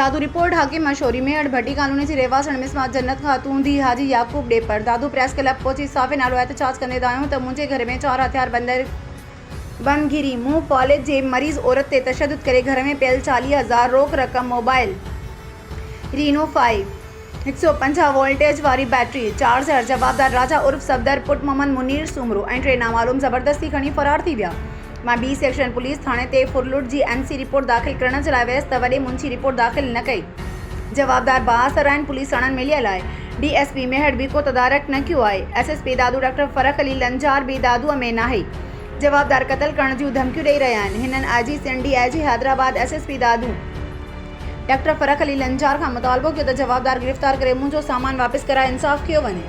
दादू report हाकिम मशहूरी में अड़भट्टी colony से रेवासण में समाज जन्नत खातून दी हाजी याकूब डे पर दादू प्रेस क्लब पहुंची साफे नालो एहतजाज कंदे आहियूं त मुंहिंजे घर में 4 हथियार बंद घिरी मुंह कॉलेज जे मरीज़ औरत ते तशद्दुद करे घर में पियल 40,000 रोक रक़म मोबाइल रीनो 5 150 वोल्टेज वारी बैटरी चार्जर जवाबदार राजा उर्फ सफदर पुट मोहम्मद मुनीर सुमरो ऐं 3 नामालूम ज़बरदस्ती खणी फरार थी विया। मां बी सेक्शन पुलिस थाणे ते फुरलुट जी एमसी रिपोर्ट दाख़िल करण जे लाइ वियसि त वॾे मुंशी रिपोर्ट दाख़िल न कई। जवाबदार बासर आहिनि पुलिस अणनि मिलियल आहे। डीएसपी मेहर बि को तदारक न कयो आहे। एसएसपी दादू डॉक्टर फ़रख अली लंजार बि दादूअ में नाहे। जवाबदार क़त्ल करण जूं धमकियूं ॾेई रहिया आहिनि। हिननि IG Sindh DIG Hyderabad SSP Dadu doctor Farrukh Ali Lanjar Khan मुतालबो कयो त जवाबदार गिरफ़्तार करे मुंहिंजो सामान वापसि कराए इंसाफ़ कयो वञे।